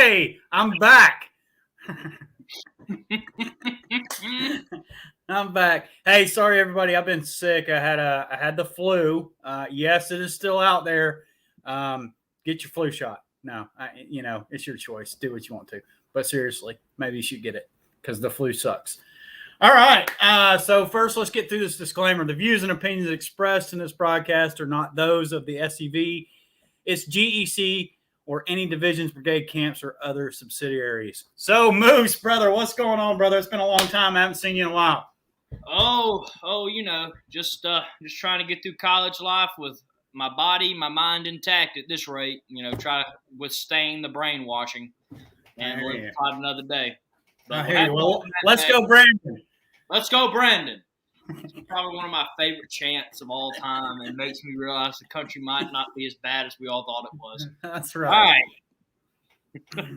Hey, I'm back. I'm back. Hey, sorry everybody. I've been sick. I had the flu. Yes, it is still out there. Get your flu shot. No, it's your choice. Do what you want to. But seriously, maybe you should get it because the flu sucks. All right. So first, let's get through this disclaimer. The views and opinions expressed in this broadcast are not those of the SCV, its GEC, or any divisions, brigade camps, or other subsidiaries. So, Moose, brother, what's going on, brother? It's been a long time. I haven't seen you in a while. Just trying to get through college life with my body, my mind intact at this rate. Try to withstand the brainwashing and live fight another day. But well, let's go, Brandon. Let's go, Brandon. It's probably one of my favorite chants of all time, and makes me realize the country might not be as bad as we all thought it was. That's right. All right.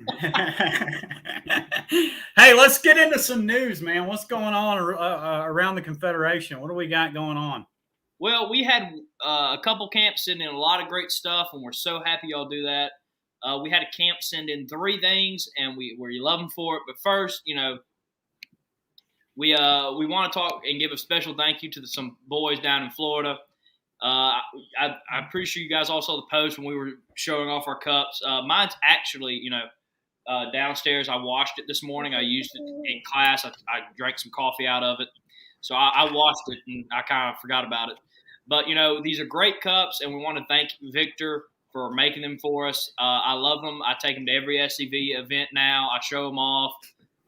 Hey, let's get into some news, man. What's going on around the Confederation? What do we got going on? Well, we had a couple camps send in a lot of great stuff, and we're so happy y'all do that. We had a camp send in 3 things, and we love them for it. But first, we want to talk and give a special thank you to some boys down in Florida. I'm pretty sure you guys all saw the post when we were showing off our cups. Mine's actually, downstairs. I washed it this morning. I used it in class. I drank some coffee out of it. So I washed it, and I kind of forgot about it. But, these are great cups, and we want to thank Victor for making them for us. I love them. I take them to every SCV event now. I show them off.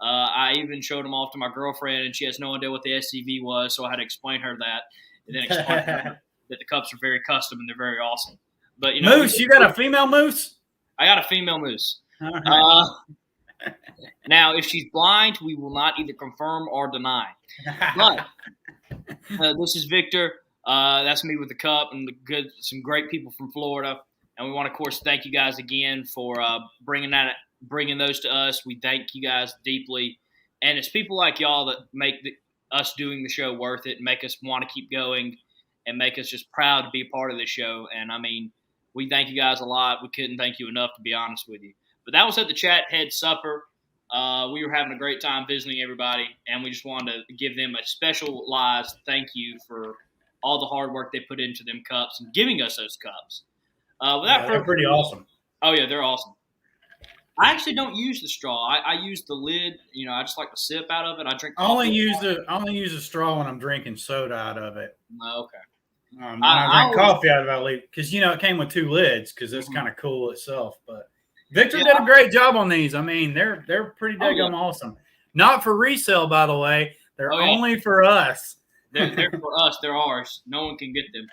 I even showed them off to my girlfriend, and she has no idea what the SCV was, so I had to explain her that, and then explain her that the cups are very custom and they're very awesome. But Moose, you got a female moose? I got a female moose. Right. Now, if she's blind, we will not either confirm or deny. But this is Victor. That's me with the cup and some great people from Florida. And we want to, of course, thank you guys again for bringing those to us. We thank you guys deeply. And it's people like y'all that make us doing the show worth it and make us want to keep going and make us just proud to be a part of this show. And, we thank you guys a lot. We couldn't thank you enough, to be honest with you. But that was at the Chat Head Supper. We were having a great time visiting everybody, and we just wanted to give them a specialized thank you for all the hard work they put into them cups and giving us those cups. They're pretty awesome. Oh, yeah, they're awesome. I actually don't use the straw. I use the lid. I just like to sip out of it. I only use a straw when I'm drinking soda out of it. Oh, okay. When I drink coffee out of it, because it came with 2 lids, because it's kind of cool itself. But Victor did a great job on these. They're pretty daggum awesome. Not for resale, by the way. They're only for us. They're for us. They're ours. No one can get them.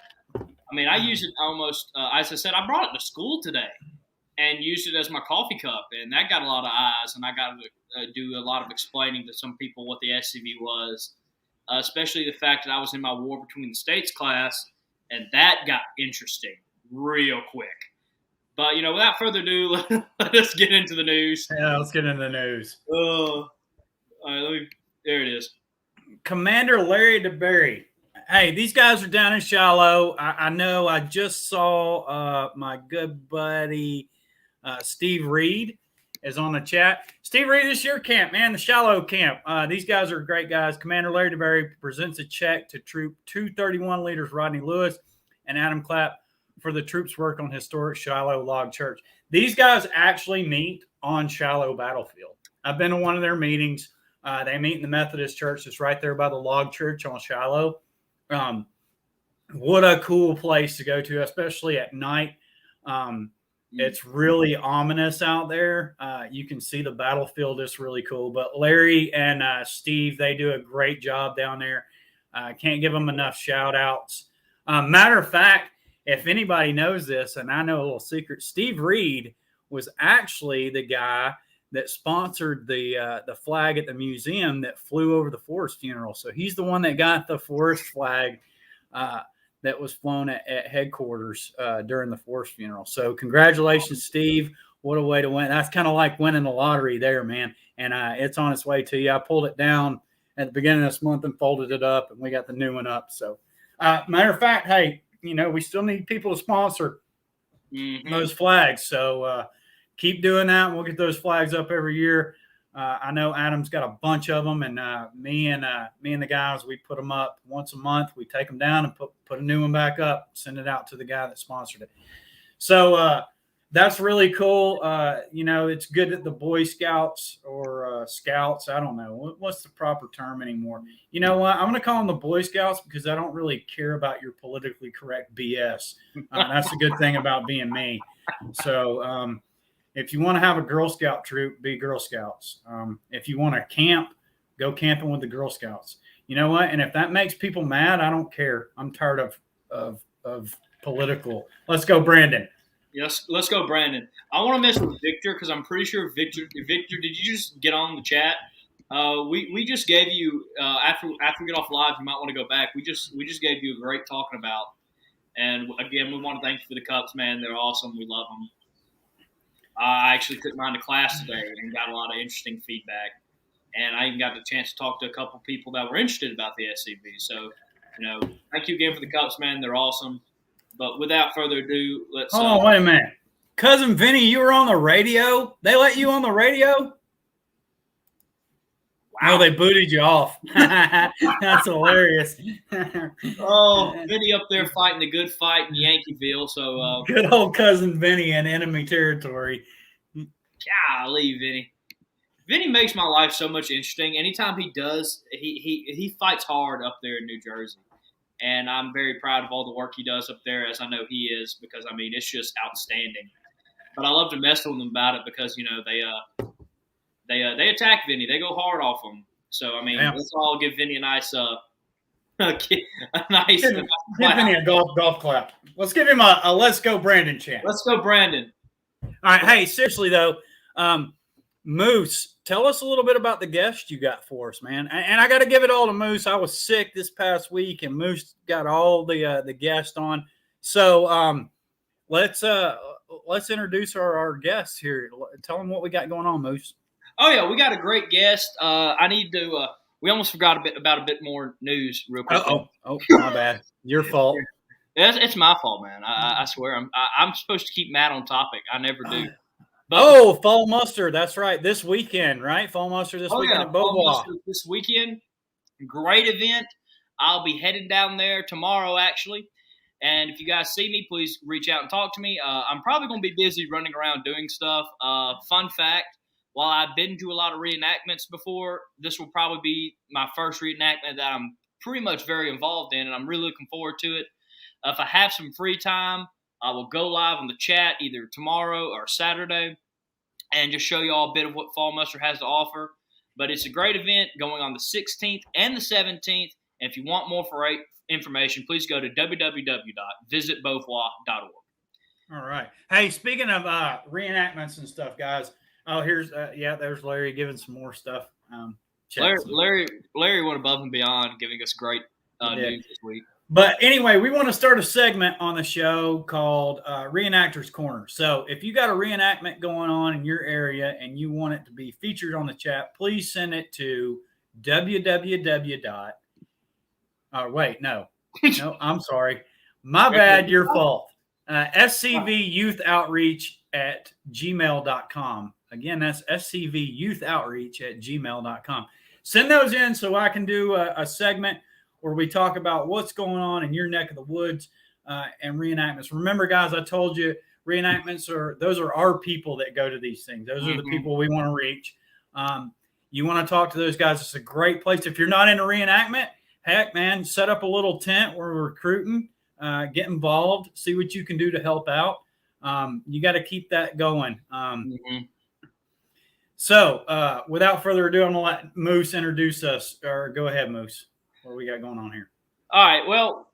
I use it almost. As I said, I brought it to school today and used it as my coffee cup, and that got a lot of eyes. And I got to do a lot of explaining to some people what the SCV was, especially the fact that I was in my War Between the States class, and that got interesting real quick. But, without further ado, let us get into the news. Yeah, let's get into the news. All right, there it is. Commander Larry DeBerry. Hey, these guys are down in Shiloh. I know I just saw my good buddy Steve Reed is on the chat. Steve Reed, this is your camp, man, the Shiloh camp. These guys are great guys. Commander Larry DeBerry presents a check to Troop 231 leaders Rodney Lewis and Adam Clapp for the troops' work on historic Shiloh Log Church. These guys actually meet on Shiloh Battlefield. I've been to one of their meetings. They meet in the Methodist Church that's right there by the Log Church on Shiloh. What a cool place to go to, especially at night. It's really ominous out there. You can see the battlefield. It's really cool. But Larry and Steve, they do a great job down there. Can't give them enough shout outs. Matter of fact, if anybody knows this, and I know a little secret, Steve Reed was actually the guy that sponsored the flag at the museum that flew over the Forrest funeral. So he's the one that got the Forrest flag that was flown at headquarters during the Forrest funeral. So congratulations, Steve. What a way to win. That's kind of like winning the lottery there, man. And it's on its way to you. I pulled it down at the beginning of this month and folded it up, and we got the new one up. So matter of fact, hey, we still need people to sponsor those flags. So keep doing that. And we'll get those flags up every year. I know Adam's got a bunch of them, and me and the guys, we put them up once a month. We take them down and put a new one back up, send it out to the guy that sponsored it. So that's really cool. It's good that the Boy Scouts or Scouts, I don't know what's the proper term anymore. You know what? I'm going to call them the Boy Scouts because I don't really care about your politically correct BS. That's a good thing about being me. So if you want to have a Girl Scout troop, be Girl Scouts. If you want to camp, go camping with the Girl Scouts. You know what? And if that makes people mad, I don't care. I'm tired of political. Let's go, Brandon. Yes, let's go, Brandon. I want to mess with Victor because I'm pretty sure Victor, did you just get on the chat? We just gave you after we get off live, you might want to go back. We just gave you a great talking about, and again, we want to thank you for the cups, man. They're awesome. We love them. I actually took mine to class today and got a lot of interesting feedback, and I even got the chance to talk to a couple of people that were interested about the SCV. So, thank you again for the cups, man. They're awesome. But without further ado, let's. Hold on, wait a minute. Cousin Vinny, you were on the radio? They let you on the radio? Wow. No, they booted you off. That's hilarious. Vinny up there fighting the good fight in Yankeeville. So good old Cousin Vinny in enemy territory. Golly, Vinny. Vinny makes my life so much interesting. Anytime he does, he fights hard up there in New Jersey. And I'm very proud of all the work he does up there, as I know he is, because, it's just outstanding. But I love to mess with them about it because, they attack Vinny. They go hard off him. So, let's all give Vinny a nice give Vinny a golf clap. Let's give him a Let's Go Brandon chant. Let's go, Brandon. All right. Hey, seriously, though, Moose, tell us a little bit about the guest you got for us, man. And I got to give it all to Moose. I was sick this past week, and Moose got all the guests on. So let's introduce our guests here. Tell them what we got going on, Moose. Oh yeah, we got a great guest. I need to. We almost forgot about a bit more news, real quick. Oh, my bad. Your fault. It's my fault, man. I swear. I'm supposed to keep Matt on topic. I never do. But, Fall Muster. That's right. This weekend, right? Fall Muster this weekend at Beauvoir. This weekend. Great event. I'll be headed down there tomorrow, actually. And if you guys see me, please reach out and talk to me. I'm probably going to be busy running around doing stuff. Fun fact, while I've been to a lot of reenactments before, this will probably be my first reenactment that I'm pretty much very involved in, and I'm really looking forward to it. If I have some free time, I will go live on the chat either tomorrow or Saturday and just show you all a bit of what Fall Muster has to offer. But it's a great event going on the 16th and the 17th. And if you want more information, please go to www.visitbeauvoir.org. All right. Hey, speaking of reenactments and stuff, guys. Oh, here's there's Larry giving some more stuff. Larry went above and beyond, giving us great news this week. But anyway, we want to start a segment on the show called Reenactors Corner. So if you got a reenactment going on in your area and you want it to be featured on the chat, please send it to No, I'm sorry. My bad, your fault. scvyouthoutreach@gmail.com. Again, that's scvyouthoutreach@gmail.com. Send those in so I can do a segment where we talk about what's going on in your neck of the woods and reenactments. Remember, guys, I told you reenactments those are our people that go to these things. Those are the people we want to reach. You want to talk to those guys. It's a great place. If you're not in a reenactment, heck, man, set up a little tent where we're recruiting, get involved, see what you can do to help out. You got to keep that going. So without further ado, I'm going to let Moose introduce us. Or go ahead, Moose. What we got going on here? All right. Well,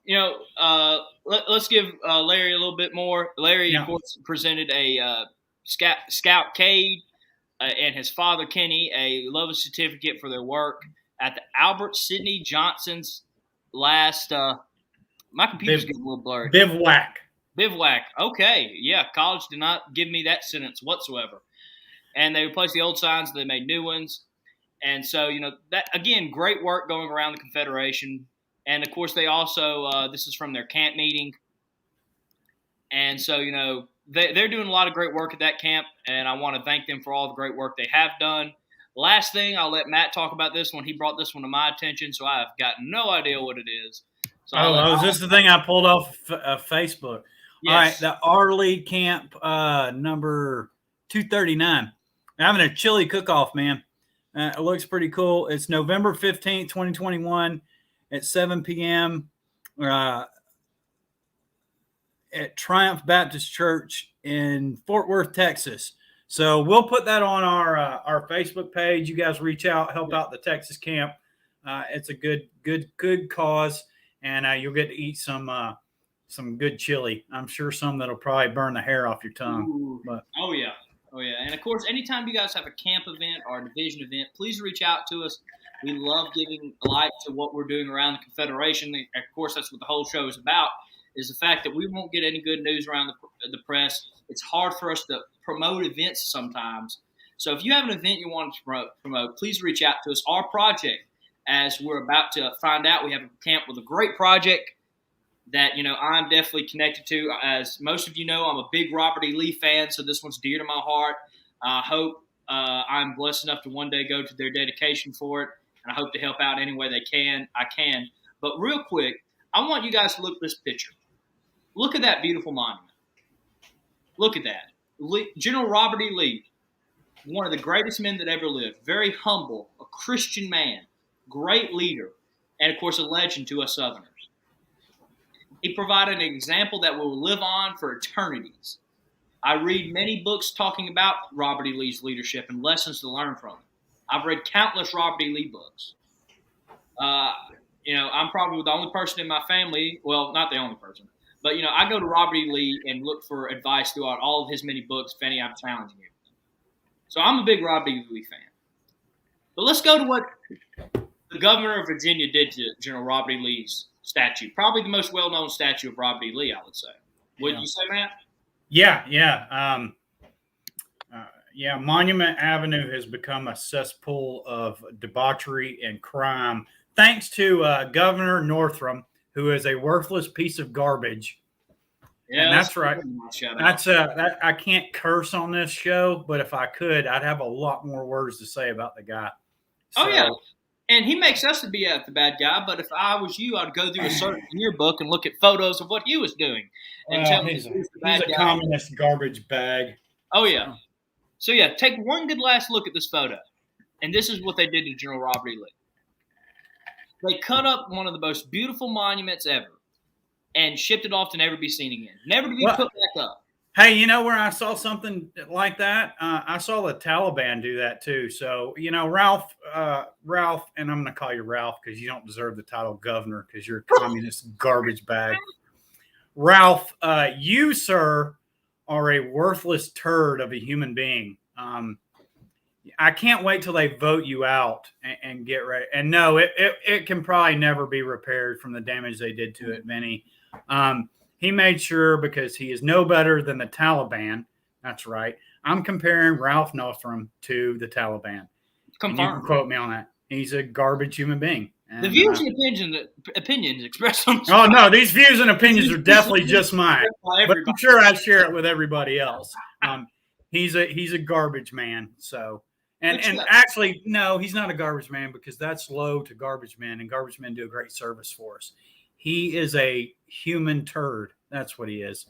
let's give Larry a little bit more. Larry, of course, presented a Scout Cade and his father, Kenny, a love certificate for their work at the Albert Sidney Johnson's last my computer's getting a little blurry. Bivouac. Okay. Yeah. College did not give me that sentence whatsoever. And they replaced the old signs. They made new ones. And so, that, again, great work going around the Confederation. And, of course, they also this is from their camp meeting. And so, they're doing a lot of great work at that camp, and I want to thank them for all the great work they have done. Last thing, I'll let Matt talk about this one. He brought this one to my attention, so I have got no idea what it is. So is this the thing I pulled off Facebook? Yes. All right, the Arley Camp number 239. They're having a chili cook-off, man. It looks pretty cool. It's November 15th, 2021 at 7 p.m. At Triumph Baptist Church in Fort Worth, Texas. So we'll put that on our Facebook page. You guys reach out, help out the Texas camp. It's a good cause, and you'll get to eat some good chili. I'm sure some that'll probably burn the hair off your tongue. But oh yeah, and of course, anytime you guys have a camp event or a division event, please reach out to us. We love giving light to what we're doing around the Confederation. Of course, that's what the whole show is about. Is the fact that we won't get any good news around the press. It's hard for us to promote events sometimes. So if you have an event you want to promote, please reach out to us. Our project, as we're about to find out, we have a camp with a great project that, I'm definitely connected to. As most of you know, I'm a big Robert E. Lee fan, so this one's dear to my heart. I hope I'm blessed enough to one day go to their dedication for it, and I hope to help out any way I can. But real quick, I want you guys to look at this picture. Look at that beautiful monument. Look at that. General Robert E. Lee, one of the greatest men that ever lived, very humble, a Christian man, great leader, and, of course, a legend to us Southerners. He provided an example that will live on for eternities. I read many books talking about Robert E. Lee's leadership and lessons to learn from him. I've read countless Robert E. Lee books. I'm probably the only person in my family, well, not the only person, but, I go to Robert E. Lee and look for advice throughout all of his many books if any I'm challenging him. So I'm a big Robert E. Lee fan. But let's go to what the governor of Virginia did to General Robert E. Lee's statue. Probably the most well-known statue of Robert E. Lee, I would say. Wouldn't you say, Matt? Yeah. Monument Avenue has become a cesspool of debauchery and crime, thanks to Governor Northam, who is a worthless piece of garbage. Yeah, and that's right. I can't curse on this show, but if I could, I'd have a lot more words to say about the guy. So, yeah. And he makes us to be the bad guy, but if I was you, I'd go through a certain yearbook and look at photos of what he was doing. And tell me he's a communist garbage bag. Oh, yeah. So, yeah, take one good last look at this photo. And this is what they did to General Robert E. Lee. They cut up one of the most beautiful monuments ever and shipped it off to never be seen again. Never to be put back up. Hey, you know where I saw something like that? I saw the Taliban do that too. So, Ralph, and I'm going to call you Ralph because you don't deserve the title governor because you're a communist garbage bag. Ralph, you, sir, are a worthless turd of a human being. I can't wait till they vote you out and get ready. And no, it can probably never be repaired from the damage they did to it, Vinny. He made sure because he is no better than the Taliban. That's right. I'm comparing Ralph Northam to the Taliban. You can quote me on that. He's a garbage human being. And, the views and opinions expressed on oh, no, these views and opinions are definitely just mine. But I'm sure I share it with everybody else. He's a garbage man. So, and actually, no, he's not a garbage man because that's low to garbage men, and garbage men do a great service for us. He is a human turd. That's what he is.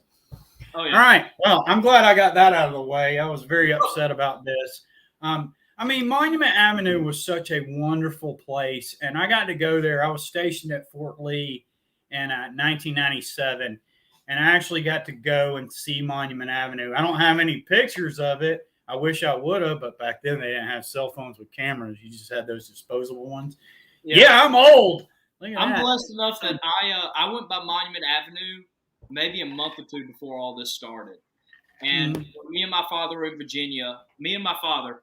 Oh, yeah. All right. Well, I'm glad I got that out of the way. I was very upset about this. Monument Avenue was such a wonderful place, and I got to go there. I was stationed at Fort Lee in 1997, and I actually got to go and see Monument Avenue. I don't have any pictures of it. I wish I would have, but back then they didn't have cell phones with cameras. You just had those disposable ones. Yeah, I'm old. I'm blessed enough that I went by Monument Avenue maybe a month or two before all this started. And me and my father were in Virginia. My father,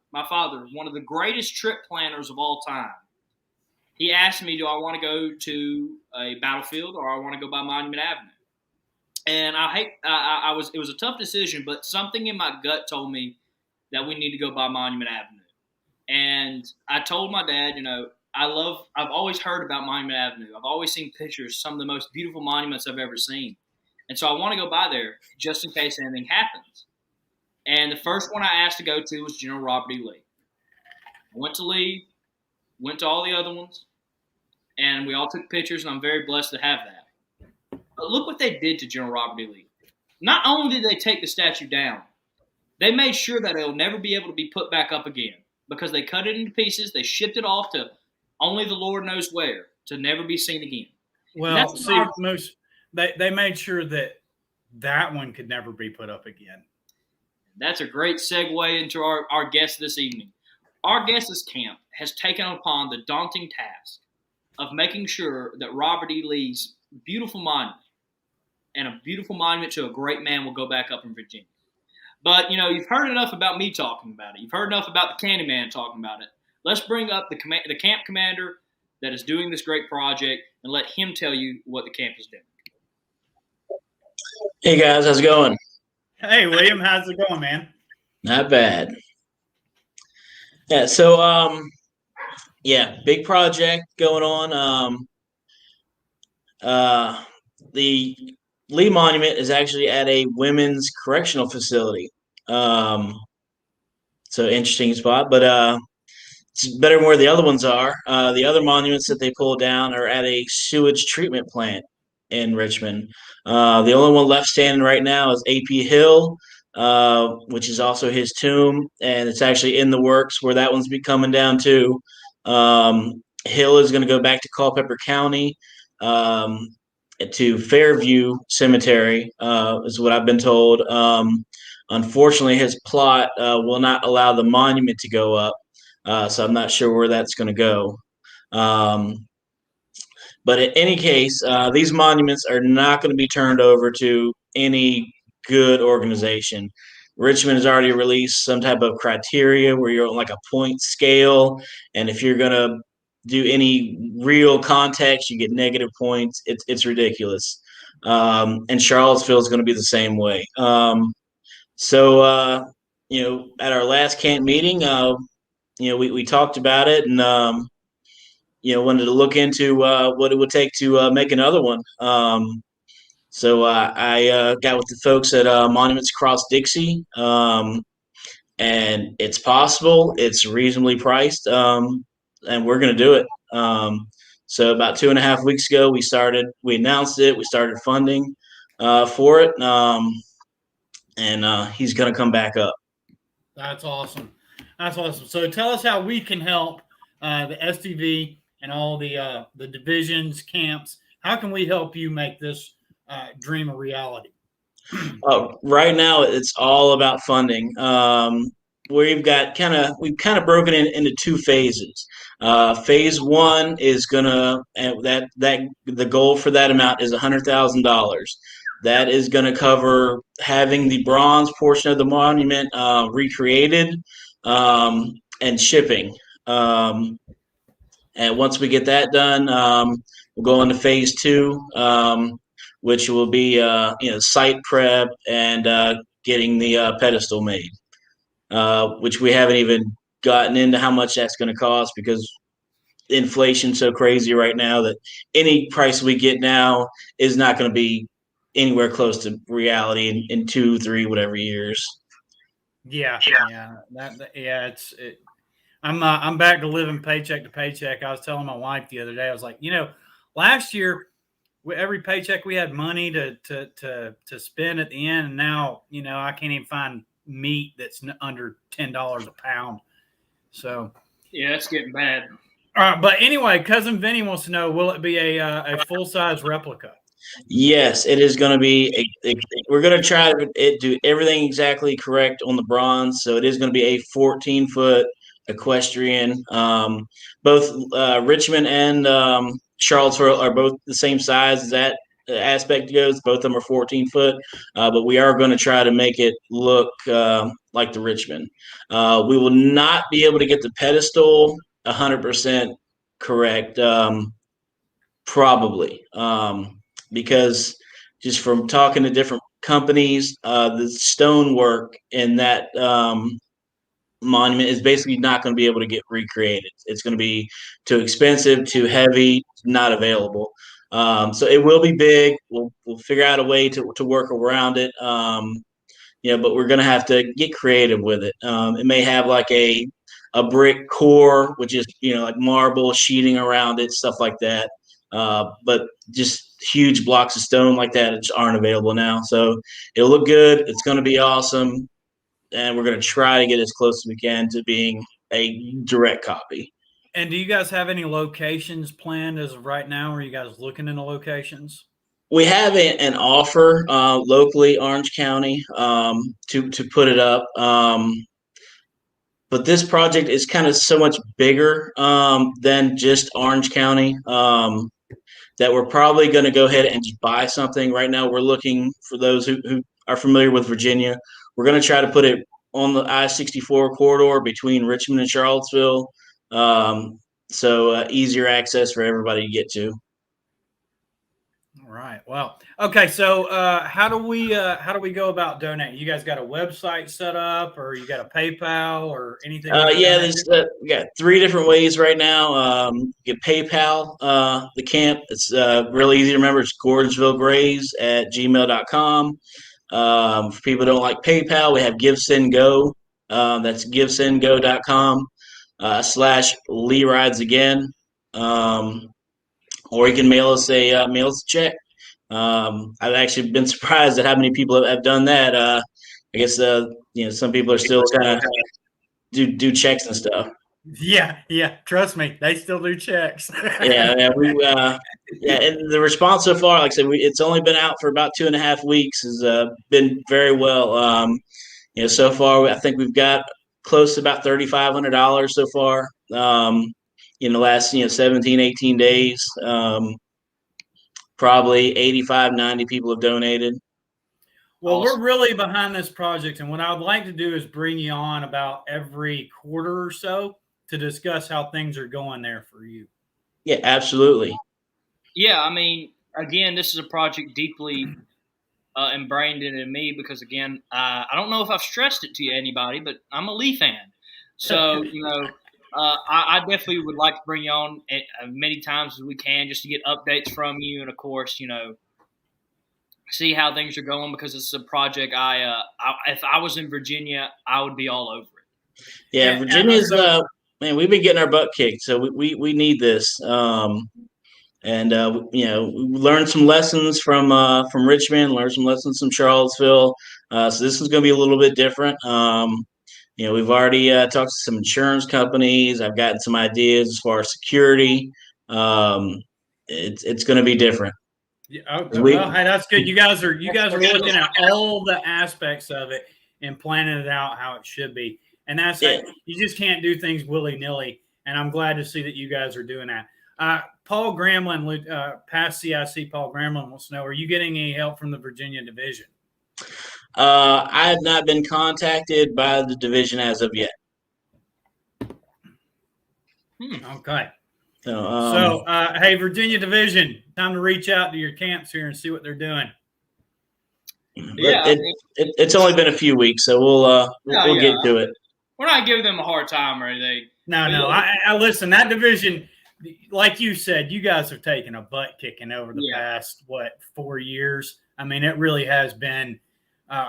one of the greatest trip planners of all time. He asked me, do I want to go to a battlefield or I want to go by Monument Avenue? And it was a tough decision, but something in my gut told me that we need to go by Monument Avenue. And I told my dad, I've always heard about Monument Avenue. I've always seen pictures, some of the most beautiful monuments I've ever seen. And so I want to go by there just in case anything happens. And the first one I asked to go to was General Robert E. Lee. I went to Lee, went to all the other ones, and we all took pictures, and I'm very blessed to have that. But look what they did to General Robert E. Lee. Not only did they take the statue down, they made sure that it'll never be able to be put back up again because they cut it into pieces. They shipped it off to only the Lord knows where to never be seen again. Well, see, they made sure that one could never be put up again. That's a great segue into our guest this evening. Our guest this camp has taken upon the daunting task of making sure that Robert E. Lee's beautiful monument and a beautiful monument to a great man will go back up in Virginia. But, you've heard enough about me talking about it. You've heard enough about the Candyman talking about it. Let's bring up the camp commander that is doing this great project and let him tell you what the camp is doing. Hey, guys. How's it going? Hey, William. How's it going, man? Not bad. Yeah, so, big project going on. The Lee Monument is actually at a women's correctional facility. So interesting spot, but it's better than where the other ones are. The other monuments that they pulled down are at a sewage treatment plant in Richmond. The only one left standing right now is A.P. Hill, which is also his tomb, and it's actually in the works where that one's be coming down too. Hill is going to go back to Culpeper County, to Fairview Cemetery, is what I've been told. Unfortunately, his plot will not allow the monument to go up, so I'm not sure where that's going to go. But in any case, these monuments are not going to be turned over to any good organization. Richmond has already released some type of criteria where you're on like a point scale, and if you're going to do any real context, you get negative points. It's ridiculous. And Charlottesville is going to be the same way. So at our last camp meeting, we talked about it and wanted to look into what it would take to make another one. So I got with the folks at Monuments Across Dixie, and it's possible. It's reasonably priced. And we're going to do it. So about 2.5 weeks ago, we announced it. We started funding for it. And he's going to come back up. That's awesome. That's awesome. So tell us how we can help the SDV and all the divisions, camps. How can we help you make this dream a reality? Right now, it's all about funding. We've kind of broken it into 2 phases. Phase 1 is the goal for that amount is $100,000. That is going to cover having the bronze portion of the monument recreated and shipping. And once we get that done, we'll go into phase 2, which will be site prep and getting the pedestal made. Which we haven't even gotten into how much that's going to cost because inflation's so crazy right now that any price we get now is not going to be anywhere close to reality in 2, 3, whatever years. Yeah. I'm back to living paycheck to paycheck. I was telling my wife the other day, I was like, last year every paycheck we had money to spend at the end, and now I can't even find meat that's under $10 a pound. So yeah, it's getting bad. All right, but anyway, Cousin Vinny wants to know: will it be a full-size replica? Yes, it is going to be. We're going to try to do everything exactly correct on the bronze, so it is going to be a 14-foot equestrian. Both Richmond and Charlottesville are both the same size as that aspect goes. Both of them are 14 foot, but we are going to try to make it look like the Richmond. We will not be able to get the pedestal 100% correct, probably, because just from talking to different companies, the stonework in that monument is basically not going to be able to get recreated. It's going to be too expensive, too heavy, not available. So it will be big. We'll figure out a way to work around it. But we're going to have to get creative with it. It may have like a brick core, which is, like marble sheeting around it, stuff like that. But just huge blocks of stone like that just aren't available now. So it'll look good. It's going to be awesome. And we're going to try to get as close as we can to being a direct copy. And do you guys have any locations planned as of right now? Are you guys looking into locations? We have an offer locally, Orange County, to put it up. But this project is kind of so much bigger than just Orange County that we're probably going to go ahead and just buy something. Right now, we're looking for those who are familiar with Virginia. We're going to try to put it on the I-64 corridor between Richmond and Charlottesville, so easier access for everybody to get to. All right. Well, okay. So how do we go about donating? You guys got a website set up, or you got a PayPal, or anything? We got 3 different ways right now. You get PayPal, the camp. It's really easy to remember. It's Gordonsville Grays at gmail.com. For people who don't like PayPal, we have Give Send Go. That's givesendgo.com /Lee Rides Again. Or you can mail us a check. I've actually been surprised at how many people have done that. I guess some people are still kind of do checks and stuff. Yeah. Trust me, they still do checks. And the response so far, like I said, it's only been out for about 2.5 weeks. Has been very well. So far, I think we've got close to about $3,500 so far. In the last 17, 18 days. Probably 85, 90 people have donated. Well, awesome. We're really behind this project, and what I would like to do is bring you on about every quarter or so to discuss how things are going there for you. Yeah, absolutely. Yeah, I mean, again, this is a project deeply ingrained in me because, again, I don't know if I've stressed it to anybody, but I'm a Lee fan. So, I definitely would like to bring you on many times as we can just to get updates from you. And, of course, see how things are going because this is a project if I was in Virginia, I would be all over it. Yeah, Virginia's man, we've been getting our butt kicked, so we need this. We learned some lessons from Richmond, learned some lessons from Charlottesville. So this is going to be a little bit different. We've already talked to some insurance companies. I've gotten some ideas as far as security. It's going to be different. Yeah, okay. Well, hey, that's good. You guys are looking at all the aspects of it and planning it out how it should be. And that's it. You just can't do things willy-nilly. And I'm glad to see that you guys are doing that. Paul Gramlin, past CIC Paul Gramlin wants to know, are you getting any help from the Virginia Division? I have not been contacted by the division as of yet. Okay. So, hey, Virginia Division, time to reach out to your camps here and see what they're doing. Yeah, it's only been a few weeks, so we'll get to it. We're not giving them a hard time or anything. No. I listen. That division, like you said, you guys have taken a butt kicking over the past 4 years. I mean, it really has been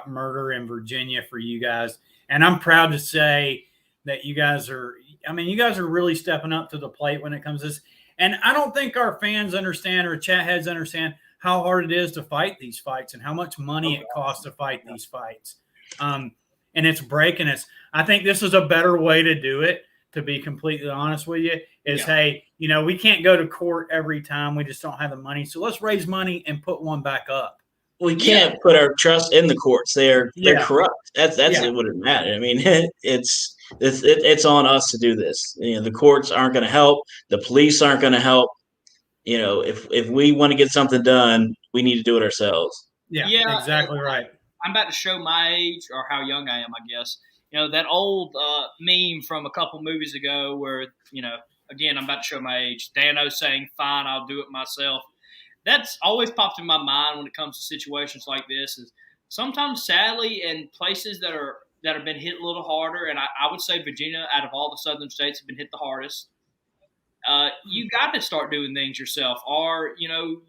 murder in Virginia for you guys, and I'm proud to say that you guys are really stepping up to the plate when it comes to this. And I don't think our fans understand or chat heads understand how hard it is to fight these fights and how much money it costs to fight these fights. And it's breaking us. I think this is a better way to do it, to be completely honest with you, is, hey, we can't go to court every time. We just don't have the money. So let's raise money and put one back up. We can't put our trust in the courts. They're corrupt. That's what it matters. I mean, it's on us to do this. The courts aren't going to help. The police aren't going to help. If we want to get something done, we need to do it ourselves. Yeah, exactly right. I'm about to show my age, or how young I am, I guess. That old meme from a couple movies ago where, again, I'm about to show my age. Dano saying, "Fine, I'll do it myself." That's always popped in my mind when it comes to situations like this. Is sometimes, sadly, in places that have been hit a little harder, and I would say Virginia, out of all the southern states, have been hit the hardest. you got to start doing things yourself, or you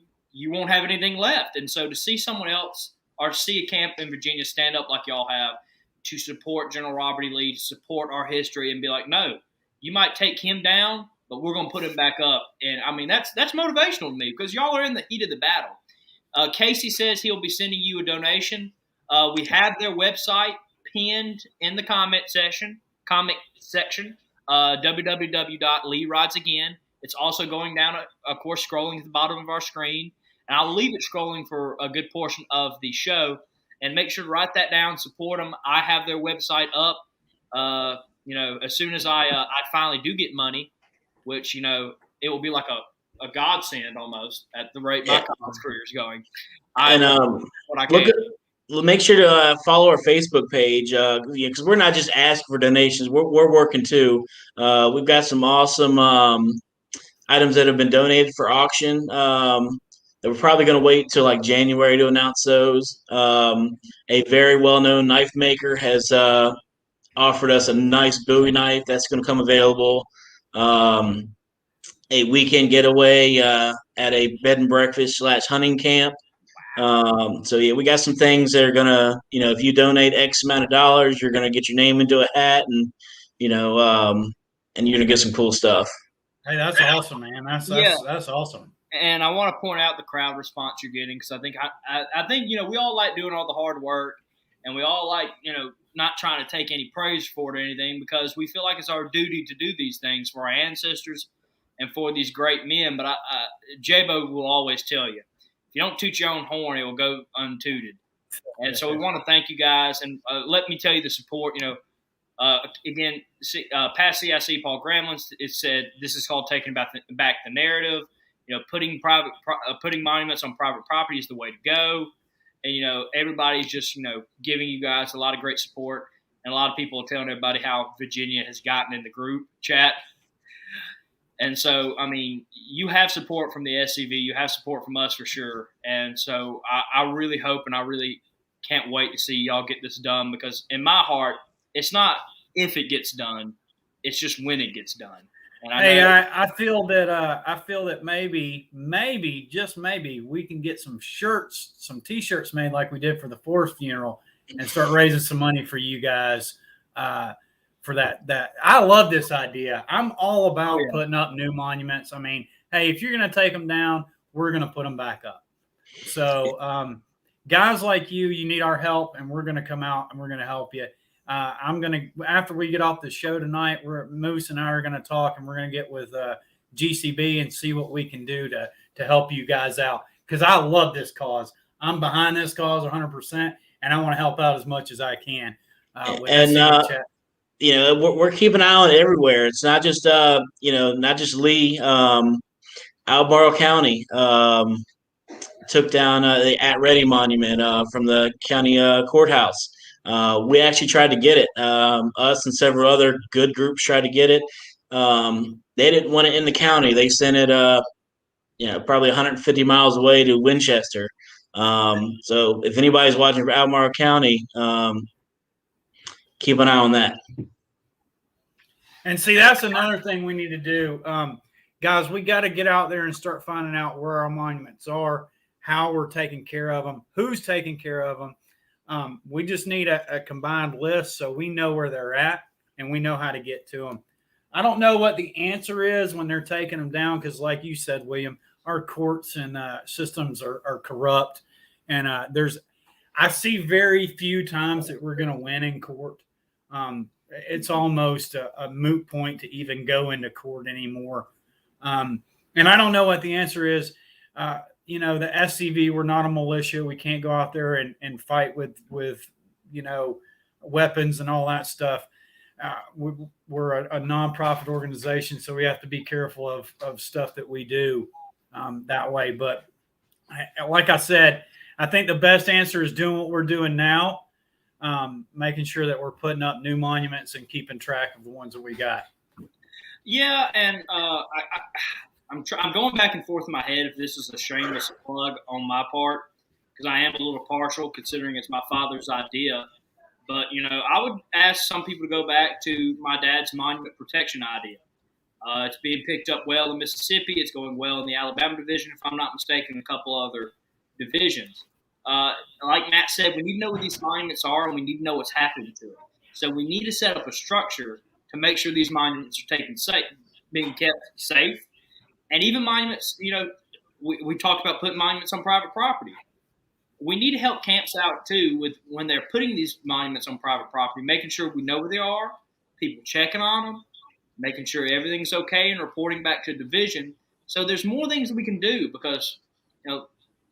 won't have anything left. And so to see someone else or see a camp in Virginia stand up like y'all have to support General Robert E. Lee, to support our history, and be like, no, you might take him down, but we're going to put him back up. And I mean, that's motivational to me, because y'all are in the heat of the battle. Casey says he'll be sending you a donation. We have their website pinned in the comment section, www.leeridesagain. It's also going down, of course, scrolling at the bottom of our screen. And I'll leave it scrolling for a good portion of the show. And make sure to write that down, support them. I have their website up. As soon as I finally do get money, which, it will be like a godsend almost at the rate my college career is going. Make sure to follow our Facebook page, because we're not just asking for donations. We're working too. We've got some awesome items that have been donated for auction. That we're probably going to wait till like January to announce those. A very well-known knife maker has offered us a nice Bowie knife that's going to come available. A weekend getaway at a bed and breakfast / hunting camp. We got some things that are gonna, if you donate X amount of dollars, you're gonna get your name into a hat, and and you're gonna get some cool stuff. Hey, that's awesome, man. That's awesome. And I want to point out the crowd response you're getting, because I think we all like doing all the hard work, and we all like not trying to take any praise for it or anything, because we feel like it's our duty to do these things for our ancestors and for these great men. But J-Bo will always tell you, if you don't toot your own horn, it will go untooted. And so we want to thank you guys. And let me tell you the support. Again, past CIC Paul Gramlin, it said this is called taking back the narrative. Putting monuments on private property is the way to go. And, everybody's just, giving you guys a lot of great support. And a lot of people are telling everybody how Virginia has gotten in the group chat. And so, I mean, you have support from the SCV. You have support from us for sure. And so I really hope, and I really can't wait to see y'all get this done, because in my heart, it's not if it gets done. It's just when it gets done. And I feel that maybe, just maybe, we can get some shirts, some T-shirts made like we did for the Forest funeral, and start raising some money for you guys. For that, I love this idea. I'm all about putting up new monuments. I mean, hey, if you're going to take them down, we're going to put them back up. So, guys like you need our help, and we're going to come out and we're going to help you. After we get off the show tonight, Moose and I are going to talk, and we're going to get with GCB and see what we can do to help you guys out, because I love this cause. I'm behind this cause 100%, and I want to help out as much as I can. We're keeping an eye on it everywhere. It's not just not just Lee. Albemarle County took down the At Ready monument from the county courthouse. We actually tried to get it. Us and several other good groups tried to get it. They didn't want it in the county. They sent it, probably 150 miles away to Winchester. So if anybody's watching for Albemarle County, keep an eye on that. And see, that's another thing we need to do. Guys, we got to get out there and start finding out where our monuments are, how we're taking care of them, who's taking care of them. We just need a combined list so we know where they're at and we know how to get to them. I don't know what the answer is when they're taking them down, because like you said, William, our courts and systems are corrupt. And I see very few times that we're going to win in court. It's almost a moot point to even go into court anymore. And I don't know what the answer is. The SCV, we're not a militia. We can't go out there and fight with weapons and all that stuff. We're a nonprofit organization, so we have to be careful of stuff that we do that way. But like I said, I think the best answer is doing what we're doing now, making sure that we're putting up new monuments and keeping track of the ones that we got. Yeah, and I'm going back and forth in my head if this is a shameless plug on my part, because I am a little partial considering it's my father's idea. But, I would ask some people to go back to my dad's monument protection idea. It's being picked up well in Mississippi. It's going well in the Alabama division, if I'm not mistaken, a couple other divisions. Like Matt said, we need to know what these monuments are, and we need to know what's happening to them. So we need to set up a structure to make sure these monuments are being kept safe. And even monuments, we talked about putting monuments on private property. We need to help camps out, too, with when they're putting these monuments on private property, making sure we know where they are, people checking on them, making sure everything's okay, and reporting back to division. So there's more things that we can do because,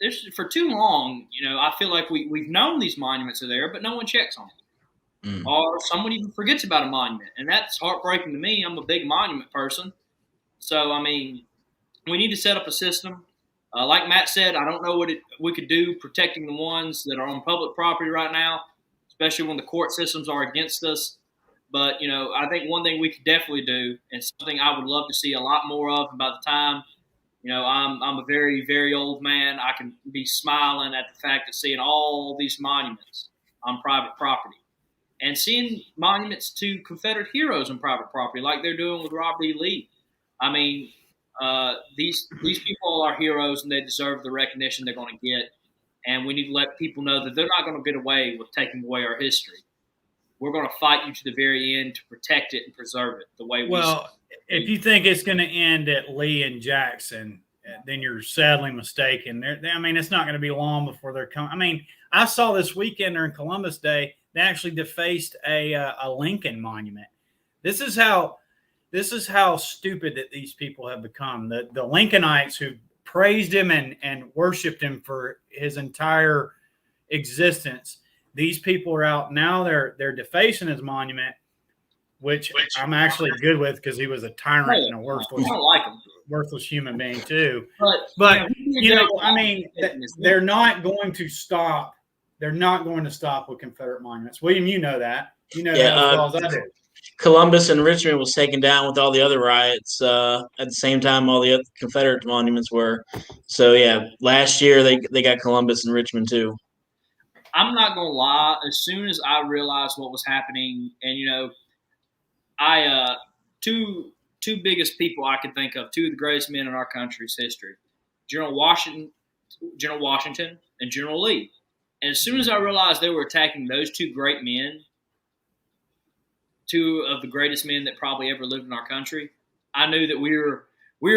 there's for too long, I feel like we've known these monuments are there, but no one checks on them. Or someone even forgets about a monument. And that's heartbreaking to me. I'm a big monument person. So, we need to set up a system. Like Matt said, I don't know what we could do protecting the ones that are on public property right now, especially when the court systems are against us. But, I think one thing we could definitely do, and something I would love to see a lot more of, and by the time, I'm a very, very old man, I can be smiling at the fact of seeing all these monuments on private property and seeing monuments to Confederate heroes on private property like they're doing with Robert E. Lee. These people are heroes, and they deserve the recognition they're going to get. And we need to let people know that they're not going to get away with taking away our history. We're going to fight you to the very end to protect it and preserve it the way we. Well, if you think it's going to end at Lee and Jackson, then you're sadly mistaken. It's not going to be long before they're coming. I saw this weekend during Columbus Day, they actually defaced a Lincoln monument. This is how stupid that these people have become. The Lincolnites who praised him and worshipped him for his entire existence. These people are out now. They're defacing his monument, which I'm actually good with because he was a tyrant and a worthless human being too. But they're not going to stop. They're not going to stop with Confederate monuments. William, you know that. You know that as well as I do. Columbus and Richmond was taken down with all the other riots at the same time all the other Confederate monuments were. So, yeah, last year they got Columbus and Richmond too. I'm not going to lie. As soon as I realized what was happening, and, two biggest people I could think of, two of the greatest men in our country's history, General Washington and General Lee. And as soon as I realized they were attacking those two great men, two of the greatest men that probably ever lived in our country, I knew that we were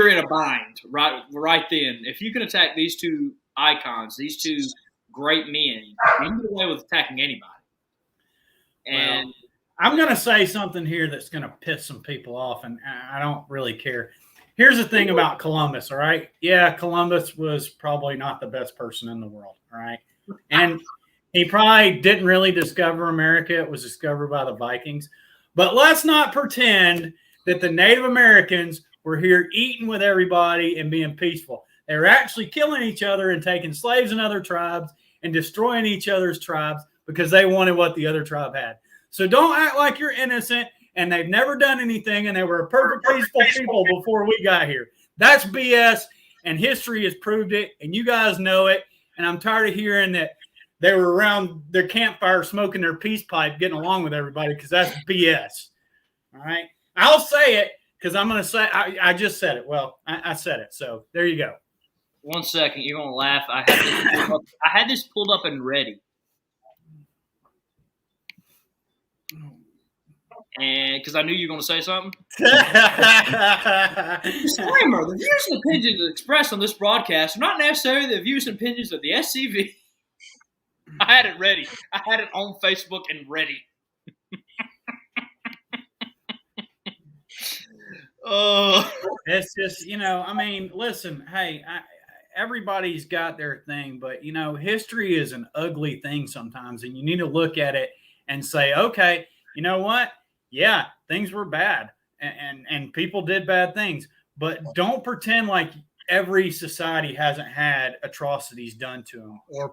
in a bind right then. If you can attack these two icons, these two great men, you can get away with attacking anybody. And I'm going to say something here that's going to piss some people off, and I don't really care. Here's the thing about Columbus, all right? Yeah, Columbus was probably not the best person in the world, all right? And he probably didn't really discover America. It was discovered by the Vikings. But let's not pretend that the Native Americans were here eating with everybody and being peaceful. They were actually killing each other and taking slaves in other tribes and destroying each other's tribes because they wanted what the other tribe had. So don't act like you're innocent and they've never done anything and they were a perfect peaceful people before we got here. That's BS, and history has proved it, and you guys know it. And I'm tired of hearing that they were around their campfire smoking their peace pipe, getting along with everybody, because that's BS. All right? I'll say it because I'm going to say I just said it. Well, I said it. So there you go. 1 second. You're going to laugh. I had this pulled up and ready. And because I knew you were going to say something. Disclaimer: the views and opinions expressed on this broadcast are not necessarily the views and opinions of the SCV. I had it ready. I had it on Facebook and ready. It's just, listen, hey, everybody's got their thing, but, history is an ugly thing sometimes, and you need to look at it and say, okay, you know what? Yeah, things were bad, and people did bad things, but don't pretend like every society hasn't had atrocities done to them or